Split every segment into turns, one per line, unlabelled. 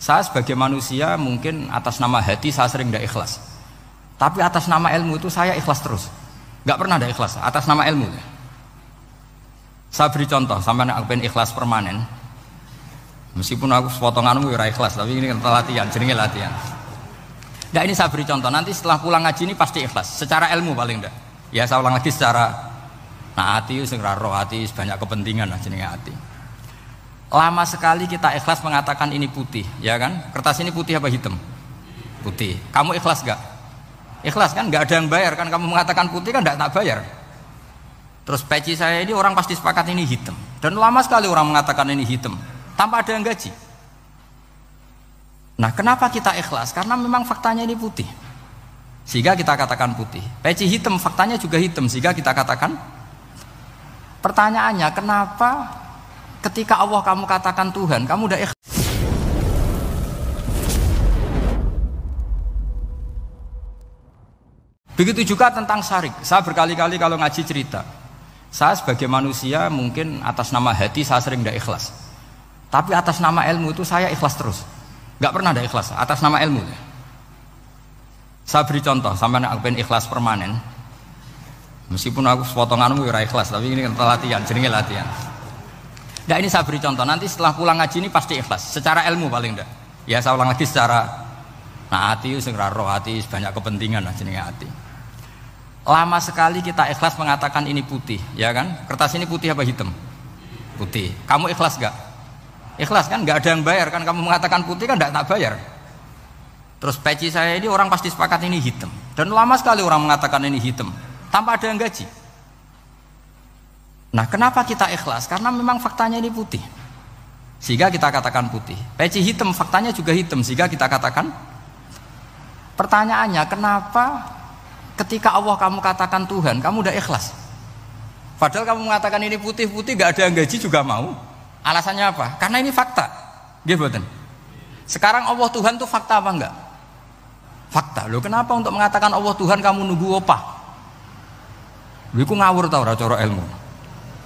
Saya sebagai manusia mungkin atas nama hati saya sering tidak ikhlas. Tapi atas nama ilmu itu saya ikhlas terus. Nggak pernah tidak ikhlas atas nama ilmu. Saya beri contoh, sampai aku pengen ikhlas permanen. Meskipun aku sepotonganmu ya ikhlas, tapi ini latihan, jenenge latihan. Nah ini saya beri contoh, nanti setelah pulang ngaji ini pasti ikhlas. Secara ilmu paling enggak. Ya saya ulang lagi secara hati, roh hati, banyak kepentingan lah jenenge hati. Lama sekali kita ikhlas mengatakan ini putih, ya kan? Kertas ini putih apa hitam? Putih. Kamu ikhlas gak? Ikhlas kan? Gak ada yang bayar kan? Kamu mengatakan putih kan gak tak bayar. Terus peci saya ini orang pasti sepakat ini hitam. Dan lama sekali orang mengatakan ini hitam tanpa ada yang gaji. Nah kenapa kita ikhlas? Karena memang faktanya ini putih, sehingga kita katakan putih. Peci hitam faktanya juga hitam, sehingga kita katakan. Pertanyaannya kenapa ketika Allah kamu katakan Tuhan, kamu udah ikhlas. Begitu juga tentang syirik. Saya berkali-kali kalau ngaji cerita, saya sebagai manusia mungkin atas nama hati saya sering tidak ikhlas. Tapi atas nama ilmu itu saya ikhlas terus. Nggak pernah tidak ikhlas atas nama ilmu. Saya beri contoh, sampai aku pengen ikhlas permanen. Meskipun aku sepotonganmu ya ikhlas, tapi ini latihan, jenenge latihan. Nah ini saya beri contoh, nanti setelah pulang ngaji ini pasti ikhlas. Secara ilmu paling enggak. Ya saya ulang lagi secara hati, roh hati, banyak kepentingan lah jenenge hati. Lama sekali kita ikhlas mengatakan ini putih, ya kan? Kertas ini putih apa hitam? Putih. Kamu ikhlas gak? Ikhlas kan? Gak ada yang bayar kan? Kamu mengatakan putih kan gak tak bayar. Terus peci saya ini orang pasti sepakat ini hitam. Dan lama sekali orang mengatakan ini hitam tanpa ada yang gaji. Nah kenapa kita ikhlas? Karena memang faktanya ini putih, sehingga kita katakan putih. Peci hitam faktanya juga hitam, sehingga kita katakan. Pertanyaannya kenapa ketika Allah kamu katakan Tuhan, kamu udah ikhlas? Padahal kamu mengatakan ini putih-putih gak ada yang gaji juga mau. Alasannya apa? Karena ini fakta. Gitu. Sekarang Allah Tuhan itu fakta apa enggak? Fakta. Loh kenapa untuk mengatakan Allah Tuhan kamu nunggu opah? Lho iku ngawur tau ora cara ilmu.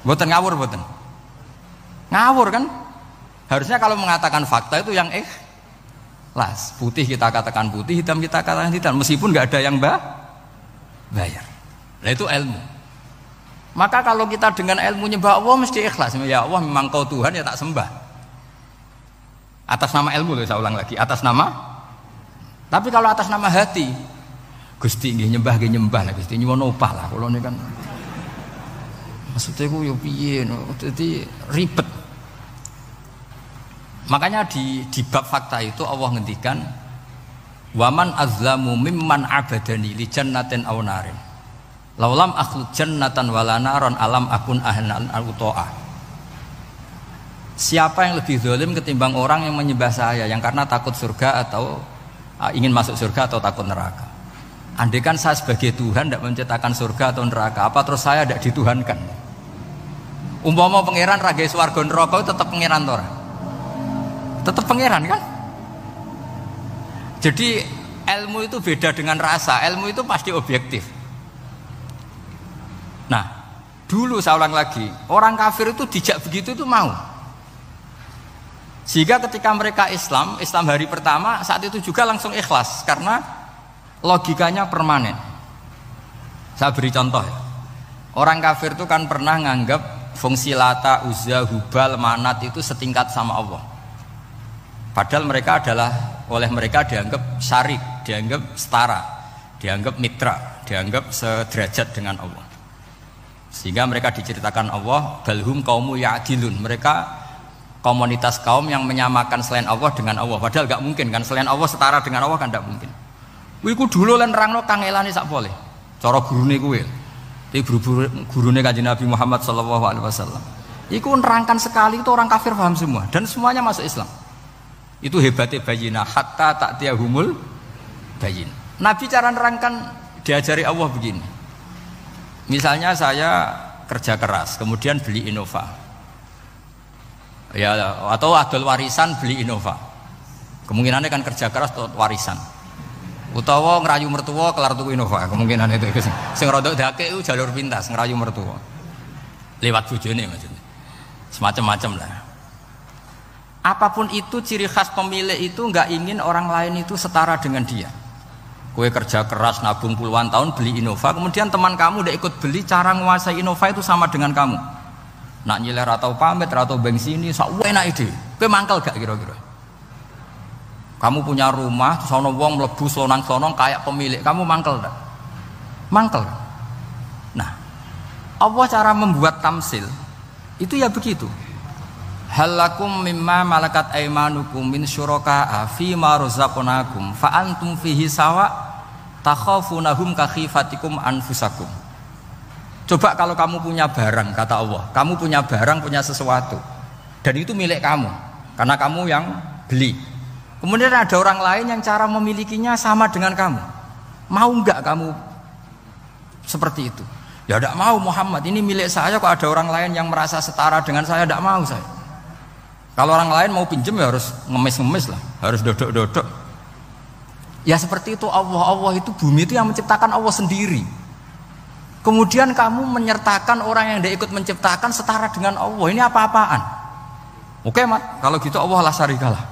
Mboten ngawur mboten. Ngawur kan? Harusnya kalau mengatakan fakta itu yang ikhlas. Putih kita katakan putih, hitam kita katakan hitam, meskipun nggak ada yang bayar. Nah itu ilmu. Maka kalau kita dengan ilmu nyembah Allah mesti ikhlas. Ya Allah memang kau Tuhan ya tak sembah. Atas nama ilmu loh, saya ulang lagi, atas nama. Tapi kalau atas nama hati, Gusti nggih nyembah lah Gusti nyuwun opah lah kula niku kan. Maksudnya ku yo piye no, dadi ribet. Makanya di bab fakta itu Allah ngendikan waman azlamu mimman abadani li jannatin aw narin. Laulam akhluq jannatan wala naron alam akun ahlan al-uto'ah. Siapa yang lebih zalim ketimbang orang yang menyembah saya yang karena takut surga atau ingin masuk surga atau takut neraka. Andaikan saya sebagai Tuhan tidak menciptakan surga atau neraka, apa terus saya tidak dituhankan? Umpama pangeran raga swarga neraka tetap pangeran tora. Tetap pangeran kan? Jadi ilmu itu beda dengan rasa. Ilmu itu pasti objektif. Nah, dulu saya ulang lagi, orang kafir itu dijak begitu itu mau. Sehingga ketika mereka Islam hari pertama saat itu juga langsung ikhlas karena logikanya permanen. Saya beri contoh ya. Orang kafir itu kan pernah nganggap fungsi Lata, Uzza, Hubal, Manat itu setingkat sama Allah. Padahal mereka oleh mereka dianggap syarik, dianggap setara, dianggap mitra, dianggap sederajat dengan Allah. Sehingga mereka diceritakan Allah balhum qaumu ya'dilun. Mereka komunitas kaum yang menyamakan selain Allah dengan Allah. Padahal gak mungkin kan, selain Allah setara dengan Allah kan gak mungkin. Iku dulu lan nerangno kangelane sak boleh. Cara gurune kuwi. Iki gurune Kanjeng Nabi Muhammad sallallahu alaihi wasallam. Iku nerangkan sekali itu orang kafir paham semua dan semuanya masuk Islam. Itu hebatnya bayinah hatta ta'tiyahumul bayin. Nabi cara nerangkan diajari Allah begini. Misalnya saya kerja keras, kemudian beli Innova. Ya atau adol warisan beli Innova. Kemungkinannya kan kerja keras atau warisan. Utawa ngerayu mertua kelar tuku Innova, kemungkinan itu sing rodok dake itu jalur pintas ngerayu mertua lewat bojone maksudnya semacam-macam lah. Apapun itu ciri khas pemilik itu nggak ingin orang lain itu setara dengan dia. Kue kerja keras nabung puluhan tahun beli Innova, kemudian teman kamu udah ikut beli, cara menguasai Innova itu sama dengan kamu. Nak nyiler atau pamit atau bensin ini, enak ide. Kue mangkel gak kira-kira? Kamu punya rumah, sono wong mlebu slonang-slonong kayak pemilik, kamu mangkel gak? Mangkel. Nah, Allah cara membuat tamsil itu ya begitu. Halakum mimma malakat aimanukum min syuraka'a fi ma razaqnakum fa antum fihi sawa takhafunahum ka khifatikum anfusakum. Coba kalau kamu punya barang, kata Allah, kamu punya barang, punya sesuatu dan itu milik kamu karena kamu yang beli. Kemudian ada orang lain yang cara memilikinya sama dengan kamu. Mau enggak kamu seperti itu? Ya tidak mau Muhammad, ini milik saya, kok ada orang lain yang merasa setara dengan saya, tidak mau saya. Kalau orang lain mau pinjem ya harus ngemis-ngemis lah, harus dodok-dodok. Ya seperti itu Allah itu bumi itu yang menciptakan Allah sendiri. Kemudian kamu menyertakan orang yang tidak ikut menciptakan setara dengan Allah, ini apa-apaan? Oke mat, kalau gitu Allah la syarikalah.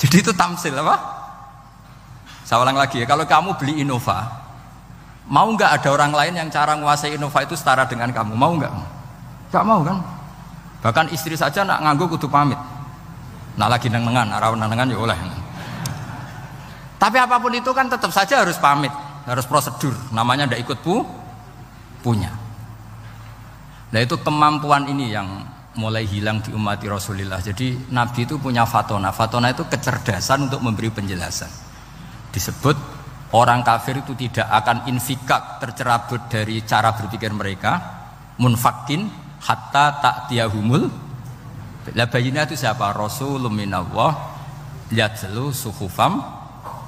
Jadi itu tamsil apa? Saya ulang lagi ya, kalau kamu beli Innova, mau nggak ada orang lain yang cara menguasai Innova itu setara dengan kamu? Mau nggak? Nggak mau kan? Bahkan istri saja nak nganggo kudu pamit. Nak lagi neng-nengan, arawan neng-nengan ya oleh. Tapi apapun itu kan tetap saja harus pamit, harus prosedur. Namanya ndak ikut punya. Nah itu kemampuan ini yang mulai hilang di umat Rasulullah. Jadi Nabi itu punya fatona. Fatona itu kecerdasan untuk memberi penjelasan. Disebut orang kafir itu tidak akan infikak, tercerabut dari cara berpikir mereka, munfakin hatta ta'tiyahumul. La bayina itu siapa? Rasulun minallah yatlu suhufam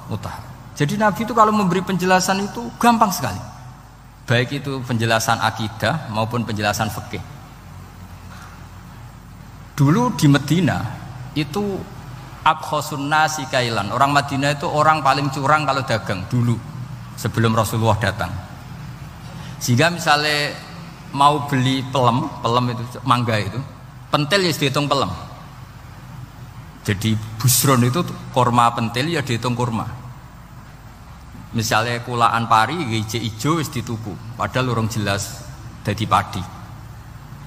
mutahhar. Jadi Nabi itu kalau memberi penjelasan itu gampang sekali. Baik itu penjelasan akidah maupun penjelasan fikih. Dulu di Medina itu abkhosun nasi kailan. Orang Madinah itu orang paling curang kalau dagang dulu sebelum Rasulullah datang. Sehingga misalnya mau beli pelem itu mangga itu, pentil ya dihitung pelem. Jadi busron itu kurma pentil ya dihitung kurma. Misalnya kulaan pari hijau ijo wis dituku, padahal urung jelas dadi padi.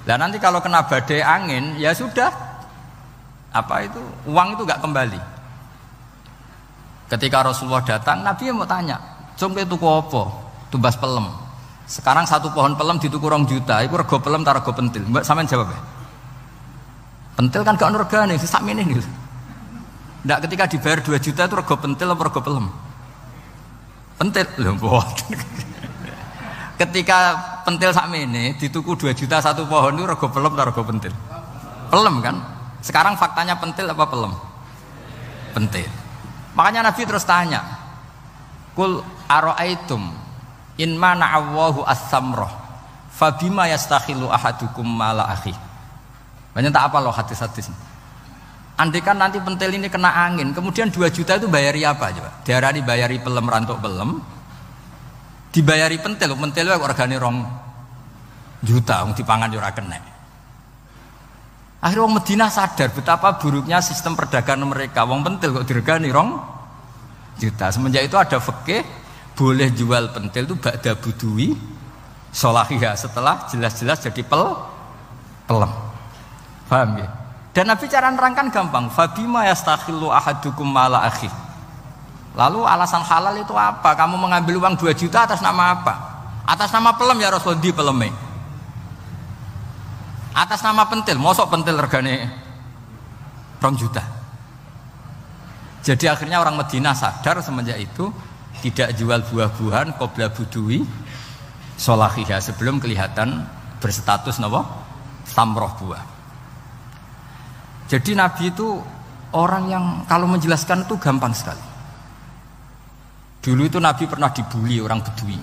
Lah nanti kalau kena badai angin ya sudah, apa itu uang itu gak kembali. Ketika Rasulullah datang, Nabi mau tanya, "Cung tuku apa?" Tumbas pelem. Sekarang satu pohon pelem dituku 2 juta, itu rego pelem ta rego pentil? Mbak sampean jawab ya. Pentil kan gak ono regane, sakmene niku. Ndak ketika dibayar 2 juta itu rego pentil apa rego pelem? Pentil lho mboten. Ketika pentil sakmene dituku 2 juta satu pohon itu rego pelem ta rego pentil? Pelem kan? Sekarang faktanya pentil apa pelem? Pentil. Makanya Nabi terus tanya, "Kul ara'aitum in mana'awahu as-samrah fabima yastakhilu ahadukum mala akhi." Banyak tak apa loh hadis-hadis. Andai kan nanti pentil ini kena angin, kemudian 2 juta itu bayari apa coba? Diarani bayari pelem rantuk pelem, dibayari pentil kok regane 2 juta wong dipangan yo ora kena. Akhirnya wong Madinah sadar betapa buruknya sistem perdagangan mereka. Wong pentil kok diregani 2 juta. Semenjak itu ada fikih boleh jual pentil itu ba'da budui sholahiyah, setelah jelas-jelas jadi pelem. Paham ya? Dan Nabi cara nerangkan gampang, fabima yastakhillu ahadukum mala akhi. Lalu alasan halal itu apa? Kamu mengambil uang 2 juta atas nama apa? Atas nama pelem ya Rasul, di peleme. Atas nama pentil, mosok pentil regane 2 juta. Jadi akhirnya orang Madinah sadar semenjak itu tidak jual buah-buahan qabla budui sholahiyah, sebelum kelihatan berstatus napa? Samroh buah. Jadi Nabi itu orang yang kalau menjelaskan itu gampang sekali. Dulu itu Nabi pernah dibully orang Bedui.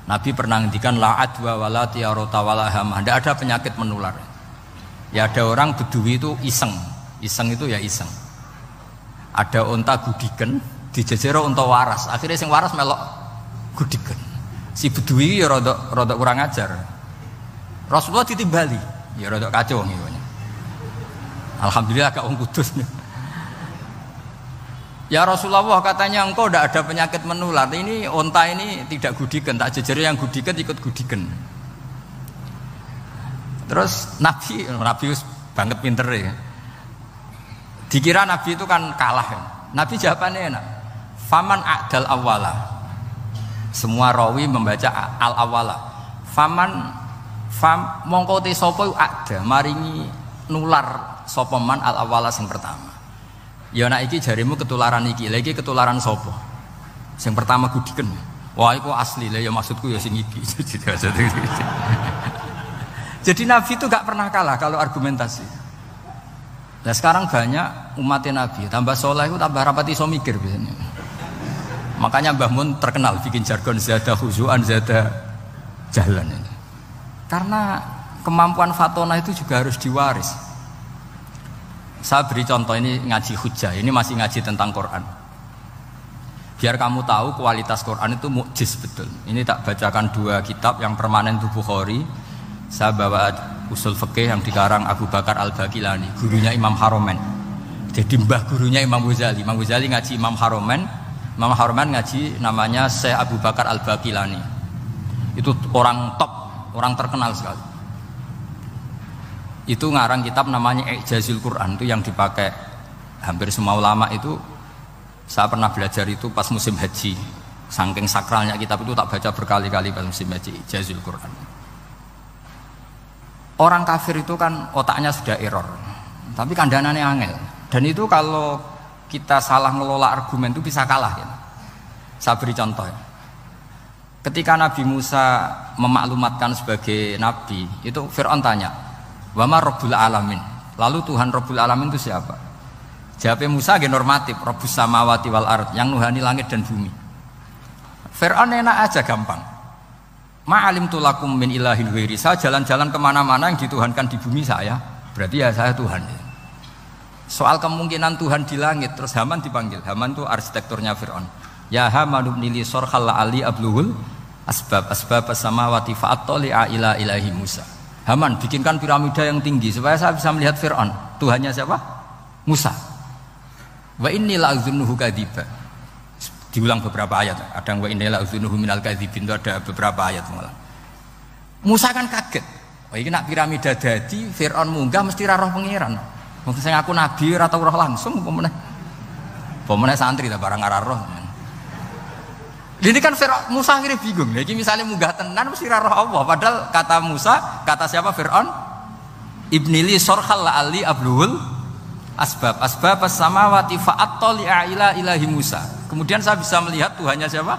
Nabi pernah ngendikan la adwa wala tiyarata wala hamah, tidak ada penyakit menular. Ya ada orang Bedui itu iseng. Iseng itu ya iseng. Ada unta gudiken dijejero unta waras. Akhirnya sing waras melok gudiken. Si Bedui ya rada kurang ajar. Rasulullah ditimbali, ya rada kacau ngene. Alhamdulillah gak wong kudus. Ya Rasulullah, katanya engkau tidak ada penyakit menular. Ini onta ini tidak gudikan, tak jejeri yang gudikan ikut gudikan. Terus Nabi banget pinter ya. Dikira Nabi itu kan kalah ya. Nabi jawabannya enak. Faman a'dal awwala. Semua rawi membaca al awwala. Mongko te sapa ada maringi nular sapa man al awwala sing pertama. Ya nek iki jarimu ketularan iki, lha iki ketularan sapa? Sing pertama gudiken. Wah iku asli, lah ya maksudku ya sing iki. Jadi Nabi itu gak pernah kalah kalau argumentasi. Nah sekarang banyak umatnya Nabi, tambah soleh itu tambah rapati iso mikir biasanya. Makanya Mbah Mun terkenal bikin jargon zada khuzuan zada jalan ini. Karena kemampuan fatona itu juga harus diwaris. Saya beri contoh, ini ngaji hujah, ini masih ngaji tentang Quran. Biar kamu tahu kualitas Quran itu mukjiz betul. Ini tak bacakan dua kitab yang permanen itu Bukhari. Saya bawa usul fikih yang dikarang Abu Bakar Al-Baqilani, gurunya Imam Haromen. Jadi mbah gurunya Imam Ghazali. Imam Ghazali ngaji Imam Haromen. Imam Haromen ngaji namanya Syekh Abu Bakar Al-Baqilani. Itu orang top, orang terkenal sekali. Itu ngarang kitab namanya I'jazul Quran, itu yang dipakai hampir semua ulama itu. Saya pernah belajar itu pas musim haji. Saking sakralnya kitab itu tak baca berkali-kali pas musim haji, I'jazul Quran. Orang kafir itu kan otaknya sudah error, tapi kandanannya angel. Dan itu kalau kita salah ngelola argumen itu bisa kalah ya. Saya beri contoh ya. Ketika Nabi Musa memaklumatkan sebagai nabi, itu Fir'aun tanya, "Wama Rabbul Alamin?" Lalu Tuhan Rabbul Alamin itu siapa? Jawabnya Musa ge normatif, Rabbus samawati wal ard, yang nuhani langit dan bumi. Fir'aun enak aja, gampang. Ma'alim tulakum min ilahin ghairi. Saya jalan-jalan kemana-mana yang dituhankan di bumi saya, berarti ya saya Tuhan. Soal kemungkinan Tuhan di langit, terus Haman dipanggil. Haman itu arsitekturnya Fir'aun. Ya Haman ibnili sorkhal la'ali abluhul asbab as-samawati fa'attali'a ila ilahi Musa. Haman, bikinkan piramida yang tinggi supaya saya bisa melihat Fir'aun. Tuhannya siapa? Musa. Wa inni la'adzunuhu kadziba. Diulang beberapa ayat. Ada wa inni la'adzunuhu minal kadzibin, itu ada beberapa ayat malah. Musa kan kaget. Oh ini nak piramida dadi Fir'aun munggah mesti ra roh pangeran. Wong sing aku nabi ora tau roh langsung apa santri ta barang ora roh. Ini kan Fir'aun, Musa akhirnya bingung. Lagi misalnya munggah tenan mesti ra roh Allah. Padahal kata Musa, kata siapa Fir'aun? Ibnili sorkhal la'ali abluhul asbab as-samawati fa'attali'a ila ilahi Musa. Kemudian saya bisa melihat Tuhannya siapa?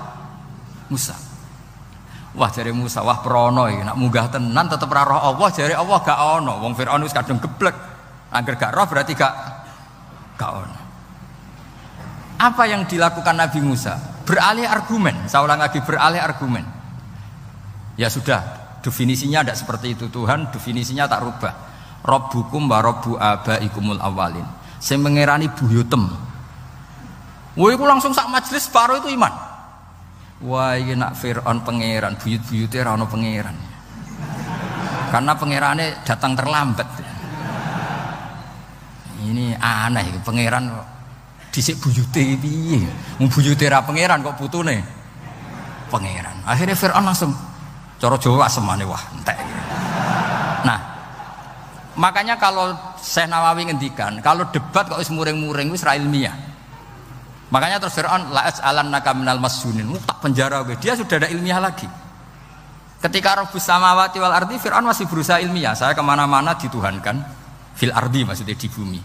Musa. Wah jare Musa, wah prono iki nak munggah tenan tetep ra roh Allah, jare Allah gak ono. Wong Fir'aun wis kadung geblek. Angger gak roh berarti gak ono. Apa yang dilakukan Nabi Musa? Beralih argumen. Saya ulang lagi, beralih argumen. Ya sudah, definisinya tidak seperti itu. Tuhan definisinya tak rubah. Rabbukum wa rabbu abaikumul awalin. Sing mengerani buyutem. Wah, itu langsung sak majelis separuh itu iman. Wah, ini nak Fir'aun pangeran, buyut-buyutnya ora ono pangeran. Karena pangerannya datang terlambat. Ini aneh, pangeran dhisik buyute piye? Wong buyute ra pangeran kok putune pangeran. Akhirnya Fir'aun langsung cara Jawa semane wah entek. Nah, makanya kalau Syekh Nawawi ngendikan, kalau debat kok wis muring-muring wis ra ilmiah. Makanya terus Fir'aun la as'alannaka minal masjunin, tak penjara gue. Dia sudah ada ilmiah lagi. Ketika Rabbus samawati wal ardi, Fir'aun masih berusaha ilmiah. Saya kemana-mana dituhankan fil ardi, maksudnya di bumi.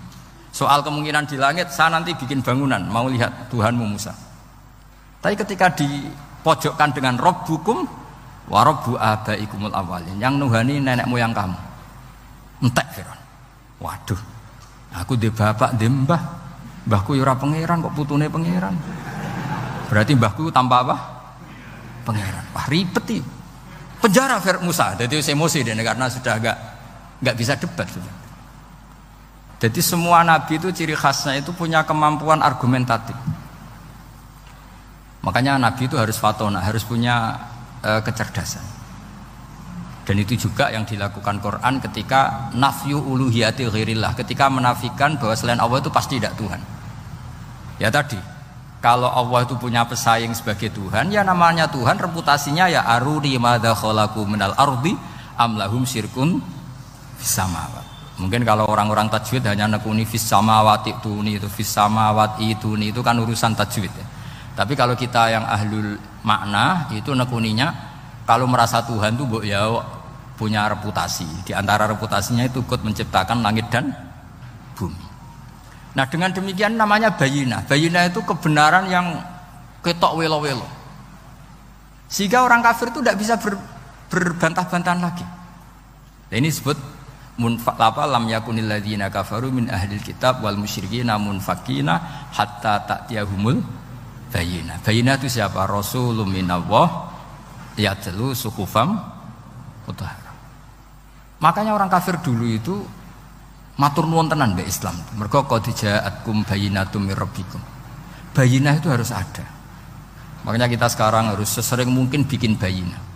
Soal kemungkinan di langit, saya nanti bikin bangunan, mau lihat Tuhanmu Musa. Tapi ketika dipojokkan dengan Rabbukum wa rabbu abaikumul awalin, yang nuhani nenek moyang kamu, entek Fir'aun. Waduh, aku di bapak di mbah, mbahku ora pangeran kok putune pangeran. Berarti mbahku tanpa apa? Pangeran. Wah ribet iki. Penjara Musa, jadi emosi dia karena sudah enggak bisa debat sudah. Jadi semua nabi itu ciri khasnya itu punya kemampuan argumentatif. Makanya nabi itu harus fatona, harus punya kecerdasan. Dan itu juga yang dilakukan Quran ketika nafyu uluhiyati ghairillah, ketika menafikan bahwa selain Allah itu pasti tidak Tuhan. Ya tadi, kalau Allah itu punya pesaing sebagai Tuhan, ya namanya Tuhan, reputasinya ya aruni madza khalaqu minal ardi am lahum syirkun fis samawat. Mungkin kalau orang-orang tajwid hanya nekuni fis samawati tuni, itu fis samawati tuni, itu kan urusan tajwid ya. Tapi kalau kita yang ahlul makna itu nekuninya, kalau merasa Tuhan itu ya punya reputasi. Di antara reputasinya itu ikut menciptakan langit dan bumi. Nah dengan demikian namanya bayinah. Bayinah itu kebenaran yang ketok welo-welo. Sehingga orang kafir itu tidak bisa berbantah-bantahan lagi. Nah, ini disebut lam yakunil ladzina kafaru min ahlil kitab wal musyrikina munfakina hatta ta'tiyahumul bayinah. Bayinah itu siapa? Rasulun minallah yatlu suhufam mutahharah. Makanya orang kafir dulu itu matur nuwun tenan mbek Islam. Mergo qad ja'atkum bayyinatum mir rabbikum. Bayinah itu harus ada. Makanya kita sekarang harus sesering mungkin bikin bayinah.